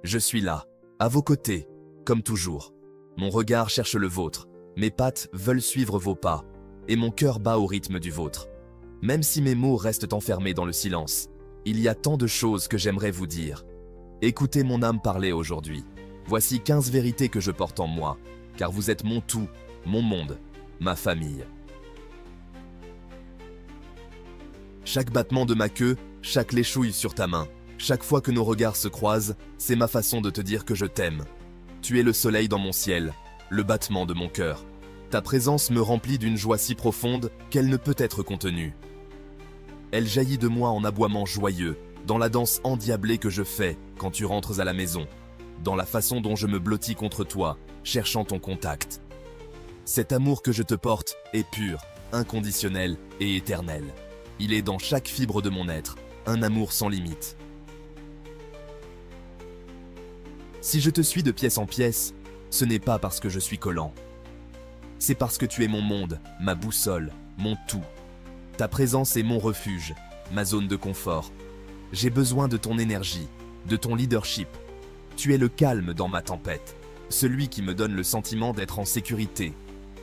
Je suis là, à vos côtés, comme toujours. Mon regard cherche le vôtre, mes pattes veulent suivre vos pas, et mon cœur bat au rythme du vôtre. Même si mes mots restent enfermés dans le silence, il y a tant de choses que j'aimerais vous dire. Écoutez mon âme parler aujourd'hui. Voici 15 vérités que je porte en moi, car vous êtes mon tout, mon monde, ma famille. Chaque battement de ma queue, chaque léchouille sur ta main, chaque fois que nos regards se croisent, c'est ma façon de te dire que je t'aime. Tu es le soleil dans mon ciel, le battement de mon cœur. Ta présence me remplit d'une joie si profonde qu'elle ne peut être contenue. Elle jaillit de moi en aboiements joyeux, dans la danse endiablée que je fais quand tu rentres à la maison, dans la façon dont je me blottis contre toi, cherchant ton contact. Cet amour que je te porte est pur, inconditionnel et éternel. Il est dans chaque fibre de mon être, un amour sans limite. Si je te suis de pièce en pièce, ce n'est pas parce que je suis collant. C'est parce que tu es mon monde, ma boussole, mon tout. Ta présence est mon refuge, ma zone de confort. J'ai besoin de ton énergie, de ton leadership. Tu es le calme dans ma tempête, celui qui me donne le sentiment d'être en sécurité.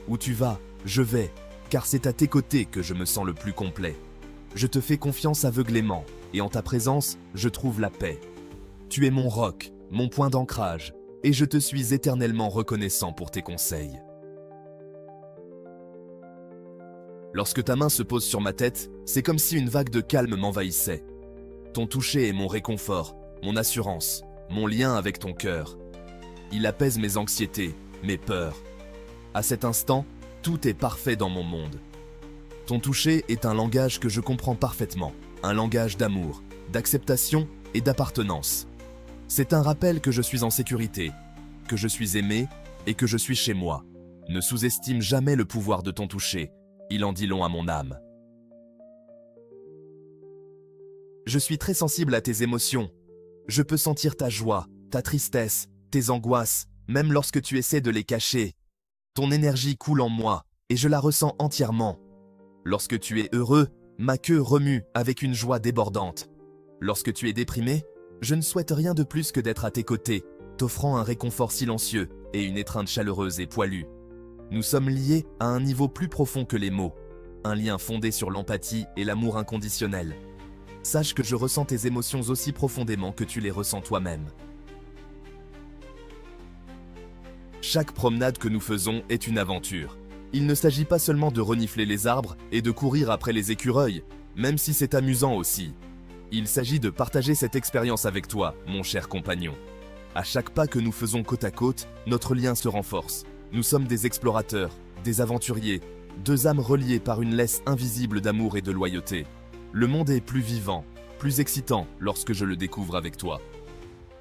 Où tu vas, je vais, car c'est à tes côtés que je me sens le plus complet. Je te fais confiance aveuglément, et en ta présence, je trouve la paix. Tu es mon roc, mon point d'ancrage, et je te suis éternellement reconnaissant pour tes conseils. Lorsque ta main se pose sur ma tête, c'est comme si une vague de calme m'envahissait. Ton toucher est mon réconfort, mon assurance, mon lien avec ton cœur. Il apaise mes anxiétés, mes peurs. À cet instant, tout est parfait dans mon monde. Ton toucher est un langage que je comprends parfaitement, un langage d'amour, d'acceptation et d'appartenance. C'est un rappel que je suis en sécurité, que je suis aimé et que je suis chez moi. Ne sous-estime jamais le pouvoir de ton toucher, il en dit long à mon âme. Je suis très sensible à tes émotions. Je peux sentir ta joie, ta tristesse, tes angoisses, même lorsque tu essaies de les cacher. Ton énergie coule en moi et je la ressens entièrement. Lorsque tu es heureux, ma queue remue avec une joie débordante. Lorsque tu es déprimé, je ne souhaite rien de plus que d'être à tes côtés, t'offrant un réconfort silencieux et une étreinte chaleureuse et poilue. Nous sommes liés à un niveau plus profond que les mots, un lien fondé sur l'empathie et l'amour inconditionnel. Sache que je ressens tes émotions aussi profondément que tu les ressens toi-même. Chaque promenade que nous faisons est une aventure. Il ne s'agit pas seulement de renifler les arbres et de courir après les écureuils, même si c'est amusant aussi. Il s'agit de partager cette expérience avec toi, mon cher compagnon. À chaque pas que nous faisons côte à côte, notre lien se renforce. Nous sommes des explorateurs, des aventuriers, deux âmes reliées par une laisse invisible d'amour et de loyauté. Le monde est plus vivant, plus excitant lorsque je le découvre avec toi.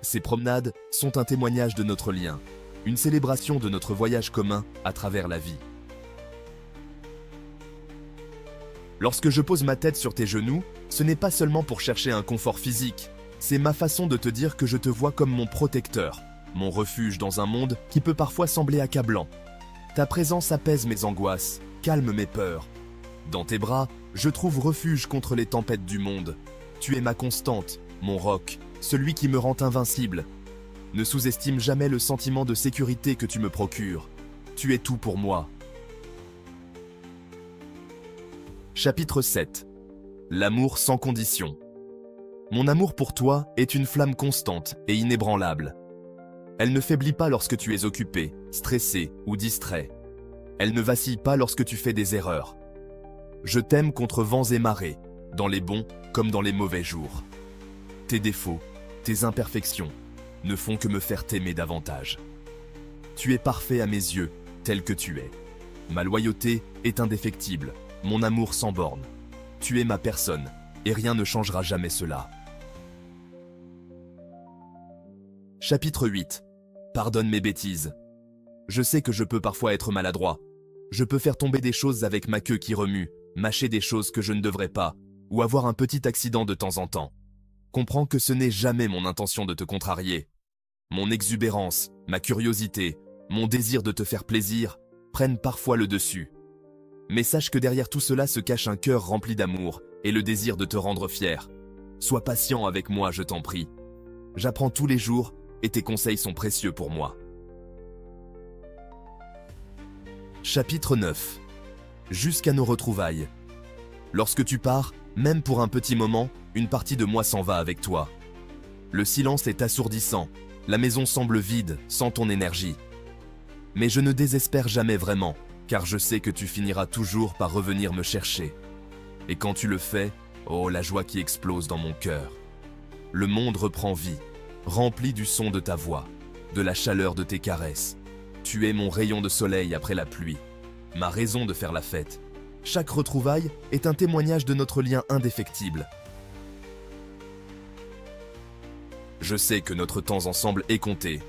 Ces promenades sont un témoignage de notre lien, une célébration de notre voyage commun à travers la vie. Lorsque je pose ma tête sur tes genoux, ce n'est pas seulement pour chercher un confort physique, c'est ma façon de te dire que je te vois comme mon protecteur, mon refuge dans un monde qui peut parfois sembler accablant. Ta présence apaise mes angoisses, calme mes peurs. Dans tes bras, je trouve refuge contre les tempêtes du monde. Tu es ma constante, mon roc, celui qui me rend invincible. Ne sous-estime jamais le sentiment de sécurité que tu me procures. Tu es tout pour moi. Chapitre 7. L'amour sans condition. Mon amour pour toi est une flamme constante et inébranlable. Elle ne faiblit pas lorsque tu es occupé, stressé ou distrait. Elle ne vacille pas lorsque tu fais des erreurs. Je t'aime contre vents et marées, dans les bons comme dans les mauvais jours. Tes défauts, tes imperfections, ne font que me faire t'aimer davantage. Tu es parfait à mes yeux, tel que tu es. Ma loyauté est indéfectible, mon amour sans borne. Tu es ma personne, et rien ne changera jamais cela. Chapitre 8. Pardonne mes bêtises. Je sais que je peux parfois être maladroit. Je peux faire tomber des choses avec ma queue qui remue, mâcher des choses que je ne devrais pas, ou avoir un petit accident de temps en temps. Comprends que ce n'est jamais mon intention de te contrarier. Mon exubérance, ma curiosité, mon désir de te faire plaisir prennent parfois le dessus. Mais sache que derrière tout cela se cache un cœur rempli d'amour et le désir de te rendre fier. Sois patient avec moi, je t'en prie. J'apprends tous les jours et tes conseils sont précieux pour moi. Chapitre 9. Jusqu'à nos retrouvailles. Lorsque tu pars, même pour un petit moment, une partie de moi s'en va avec toi. Le silence est assourdissant, la maison semble vide, sans ton énergie. Mais je ne désespère jamais vraiment, car je sais que tu finiras toujours par revenir me chercher. Et quand tu le fais, oh la joie qui explose dans mon cœur. Le monde reprend vie, rempli du son de ta voix, de la chaleur de tes caresses. Tu es mon rayon de soleil après la pluie, ma raison de faire la fête. Chaque retrouvaille est un témoignage de notre lien indéfectible. Je sais que notre temps ensemble est compté.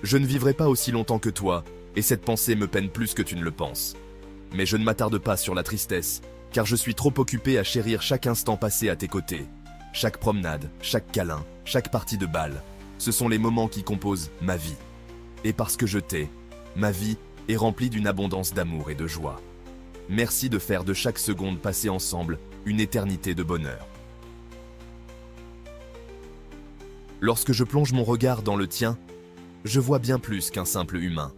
Je ne vivrai pas aussi longtemps que toi, et cette pensée me peine plus que tu ne le penses. Mais je ne m'attarde pas sur la tristesse, car je suis trop occupé à chérir chaque instant passé à tes côtés. Chaque promenade, chaque câlin, chaque partie de balle, ce sont les moments qui composent ma vie. Et parce que je t'ai, ma vie est remplie d'une abondance d'amour et de joie. Merci de faire de chaque seconde passée ensemble une éternité de bonheur. Lorsque je plonge mon regard dans le tien, je vois bien plus qu'un simple humain.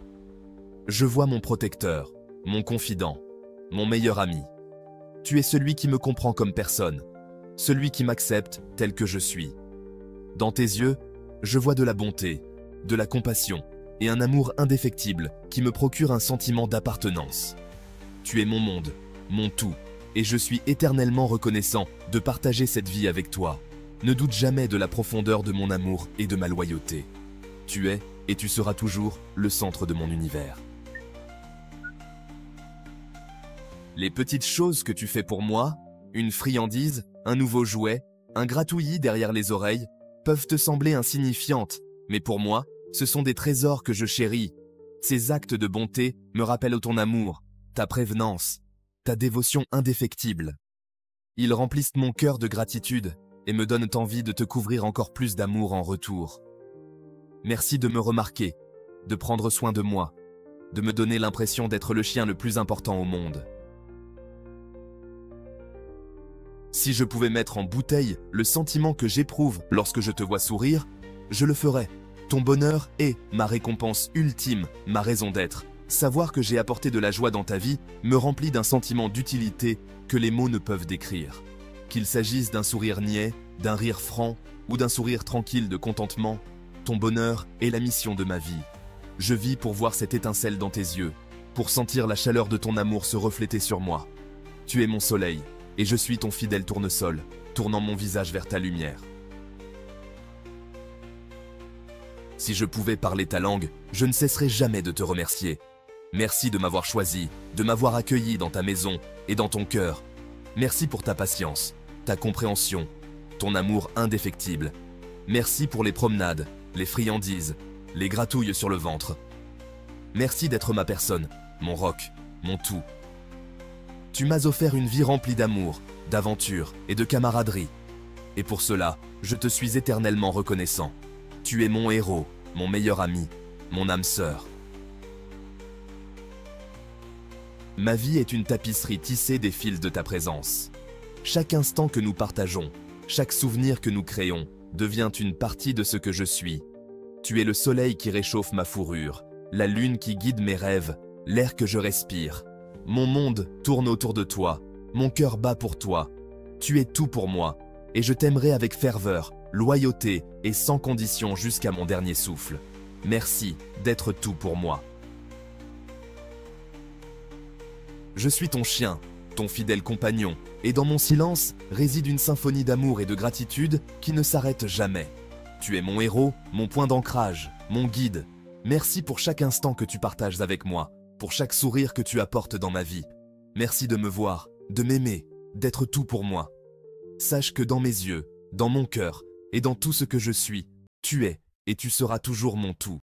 Je vois mon protecteur, mon confident, mon meilleur ami. Tu es celui qui me comprend comme personne, celui qui m'accepte tel que je suis. Dans tes yeux, je vois de la bonté, de la compassion et un amour indéfectible qui me procure un sentiment d'appartenance. Tu es mon monde, mon tout, et je suis éternellement reconnaissant de partager cette vie avec toi. Ne doute jamais de la profondeur de mon amour et de ma loyauté. Tu es, et tu seras toujours, le centre de mon univers. Les petites choses que tu fais pour moi, une friandise, un nouveau jouet, un gratouillis derrière les oreilles, peuvent te sembler insignifiantes, mais pour moi, ce sont des trésors que je chéris. Ces actes de bonté me rappellent ton amour, ta prévenance, ta dévotion indéfectible. Ils remplissent mon cœur de gratitude et me donnent envie de te couvrir encore plus d'amour en retour. Merci de me remarquer, de prendre soin de moi, de me donner l'impression d'être le chien le plus important au monde. Si je pouvais mettre en bouteille le sentiment que j'éprouve lorsque je te vois sourire, je le ferais. Ton bonheur est ma récompense ultime, ma raison d'être. Savoir que j'ai apporté de la joie dans ta vie me remplit d'un sentiment d'utilité que les mots ne peuvent décrire. Qu'il s'agisse d'un sourire niais, d'un rire franc ou d'un sourire tranquille de contentement, ton bonheur est la mission de ma vie. Je vis pour voir cette étincelle dans tes yeux, pour sentir la chaleur de ton amour se refléter sur moi. Tu es mon soleil, et je suis ton fidèle tournesol, tournant mon visage vers ta lumière. Si je pouvais parler ta langue, je ne cesserais jamais de te remercier. Merci de m'avoir choisi, de m'avoir accueilli dans ta maison et dans ton cœur. Merci pour ta patience, ta compréhension, ton amour indéfectible. Merci pour les promenades, les friandises, les gratouilles sur le ventre. Merci d'être ma personne, mon roc, mon tout. Tu m'as offert une vie remplie d'amour, d'aventure et de camaraderie. Et pour cela, je te suis éternellement reconnaissant. Tu es mon héros, mon meilleur ami, mon âme sœur. Ma vie est une tapisserie tissée des fils de ta présence. Chaque instant que nous partageons, chaque souvenir que nous créons, devient une partie de ce que je suis. Tu es le soleil qui réchauffe ma fourrure, la lune qui guide mes rêves, l'air que je respire. Mon monde tourne autour de toi, mon cœur bat pour toi. Tu es tout pour moi, et je t'aimerai avec ferveur, loyauté et sans condition jusqu'à mon dernier souffle. Merci d'être tout pour moi. Je suis ton chien, ton fidèle compagnon, et dans mon silence réside une symphonie d'amour et de gratitude qui ne s'arrête jamais. Tu es mon héros, mon point d'ancrage, mon guide. Merci pour chaque instant que tu partages avec moi, pour chaque sourire que tu apportes dans ma vie. Merci de me voir, de m'aimer, d'être tout pour moi. Sache que dans mes yeux, dans mon cœur et dans tout ce que je suis, tu es et tu seras toujours mon tout.